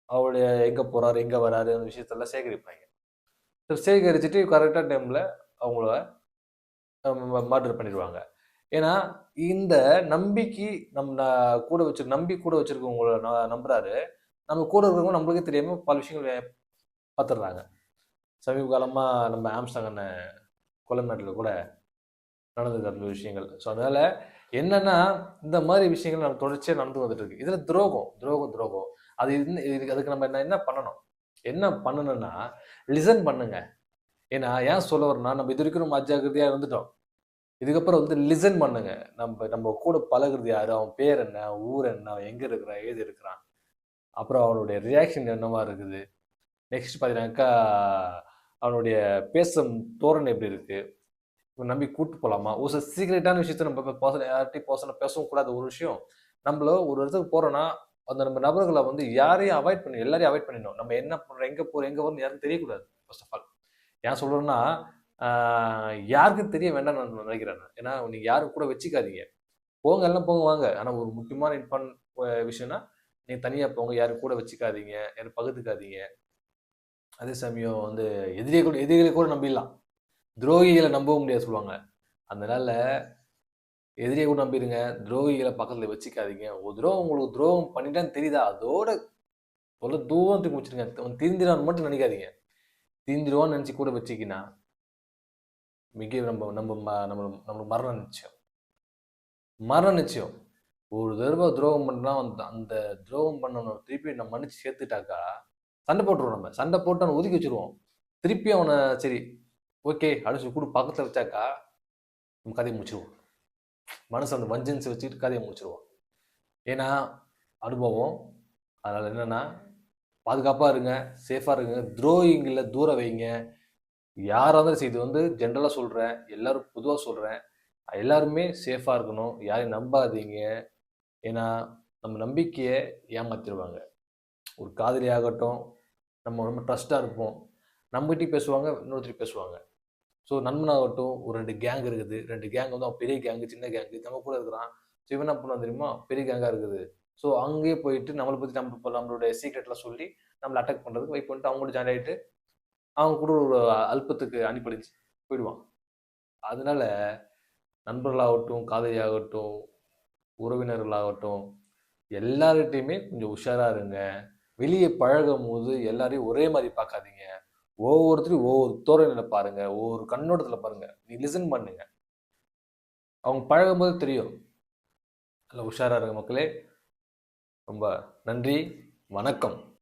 அவருடைய எங்கே போகிறாரு எங்கே வராரு அந்த விஷயத்தெல்லாம் சேகரிப்பாங்க. சேகரிச்சுட்டு கரெக்டான டைமில் அவங்கள மர்டர் பண்ணிடுவாங்க. ஏன்னா இந்த நம்பிக்கை கூட நம்பி கூட வச்சிருக்கவங்கள நம்புறாரு. நம்ம கூட இருக்கிறவங்க நம்மளுக்கே தெரியாம பல விஷயங்கள் பார்த்துடுறாங்க. சமீப காலமா நம்ம ஆம்ஸ்டாங் அண்ணன் கொலை மேட்டில் கூட நடந்தது அந்த விஷயங்கள். ஸோ அதனால என்னன்னா இந்த மாதிரி விஷயங்கள் நம்ம தொடர்ச்சியாக நடந்து வந்துட்டு இருக்கு. இதுல துரோகம். அது அதுக்கு நம்ம என்ன பண்ணணும்? என்ன பண்ணணும்னா லிசன் பண்ணுங்க. ஏன்னா ஏன் சொல்ல வரேன்னா நம்ம இது வரைக்கும் நம்ம அஜாக்கிரதையா இருந்துட்டோம். இதுக்கப்புறம் வந்து லிசன் பண்ணுங்க. நம்ம கூட பழகுறது யாரு, அவன் பேர் என்ன, ஊர் என்ன, அவன் எங்க இருக்கிறான், ஏது இருக்கிறான், அப்புறம் அவனுடைய ரியாக்ஷன் என்னவா இருக்குது, நெக்ஸ்ட் பார்த்தீங்கன்னாக்கா அவனுடைய பேசும் தோரணை எப்படி இருக்கு, நம்பி கூட்டு போகலாமா, ஒரு சில சீக்ரெட்டான விஷயத்த நம்ம யார்கிட்டையும் பேசவும் கூடாத ஒரு விஷயம். நம்மள ஒரு இடத்துக்கு போறோம்னா அந்த நம்ம நபர்களை வந்து யாரையும் அவாய்ட் பண்ணி எல்லாரையும் அவாய்ட் பண்ணிடணும். நம்ம என்ன பண்றோம், எங்க போறோம், எங்க வரோம் யாருக்கும் தெரியக்கூடாது. ஃபர்ஸ்ட் ஆஃப் ஆல் ஏன் சொல்றேன்னா யாருக்கும் தெரிய வேண்டாம் நான் நினைக்கிறேன். ஏன்னா நீங்க யாரும் கூட வச்சுக்காதீங்க. போங்க எல்லாம் போங்க வாங்க. ஆனா ஒரு முக்கியமான விஷயம்னா நீங்க தனியா போங்க, யாரும் கூட வச்சுக்காதீங்க, யாரும் பகுத்துக்காதீங்க. அதே சமயம் வந்து எதிரிகளை கூட நம்பிடலாம், துரோகிகளை நம்பவும் முடியாது சொல்லுவாங்க. அதனால எதிரியை கூட நம்பிடுங்க, துரோகிகளை பக்கத்துல வச்சுக்காதீங்க. ஒரு துரோகம் உங்களுக்கு துரோகம் பண்ணிட்டான்னு தெரியுதா, அதோட தொலை தூரத்துக்கு வச்சிருங்க. திருந்திடான்னு மட்டும் நினைக்காதீங்க. திருந்திடுவான்னு நினைச்சு கூட வச்சுக்கினா மிக நம்மளுக்கு மரண நிச்சயம். ஒரு தடவை துரோகம் பண்ணா அந்த துரோகம் பண்ணவனை திருப்பி நம்ம மன்னிச்சு சேர்த்துட்டாக்கா சண்டை போட்டுருவோம். நம்ம சண்டை போட்டு அவனை ஒதுக்கி வச்சிருவோம். திருப்பி அவனை சரி ஓகே அடிச்சு கூட பக்கத்துல வச்சாக்கா நம்ம கதையை முடிச்சிருவோம். மனசு அந்த வஞ்சன்ஸ் வச்சுக்கிட்டு கதையை முடிச்சிருவோம். ஏன்னா அனுபவம். அதனால என்னன்னா பாதுகாப்பா இருங்க, சேஃபா இருங்க, துரோகிங்களை தூர வைங்க. யாராக இருந்தாலும் இது வந்து ஜென்ரலா சொல்றேன், எல்லாரும் பொதுவா சொல்றேன். எல்லாருமே சேஃபா இருக்கணும், யாரையும் நம்பாதீங்க. ஏன்னா நம்ம நம்பிக்கையை ஏமாத்திடுவாங்க. ஒரு காதலி ஆகட்டும், நம்ம ரொம்ப ட்ரஸ்டாக இருப்போம், நம்மகிட்டையும் பேசுவாங்க, இன்னொருத்தர் பேசுவாங்க. ஸோ நண்பனாகட்டும், ஒரு 2 கேங் இருக்குது, 2 கேங் வந்து அவன் பெரிய கேங்கு சின்ன கேங்கு நம்ம கூட இருக்கிறான். ஸோ இவன் என்ன பண்ணுவான் தெரியுமா, பெரிய கேங்காக இருக்குது. ஸோ அங்கேயே போயிட்டு நம்மளை பற்றி நம்மளுடைய சீக்ரெட்லாம் சொல்லி நம்மளை அட்டாக் பண்ணுறதுக்கு வெயிட் பண்ணிட்டு அவங்க கூட ஜாயின் ஆகிட்டு அவங்க கூட ஒரு அல்பத்துக்கு அனுப்பிடிச்சு போயிடுவான். அதனால நண்பர்களாகட்டும், காதலியாகட்டும், உறவினர்களாகட்டும், எல்லார்கிட்டையுமே கொஞ்சம் உஷாராக இருங்க. வெளியே பழகும் போது எல்லாரையும் ஒரே மாதிரி பார்க்காதீங்க. ஒவ்வொருத்தரையும் ஒவ்வொரு தோரணையில் பாருங்க, ஒவ்வொரு கண்ணோட்டத்தில் பாருங்க. நீ லிசன் பண்ணுங்க, அவங்க பழகும்போது தெரியும். நல்ல உஷாராக இருங்க மக்களே. ரொம்ப நன்றி, வணக்கம்.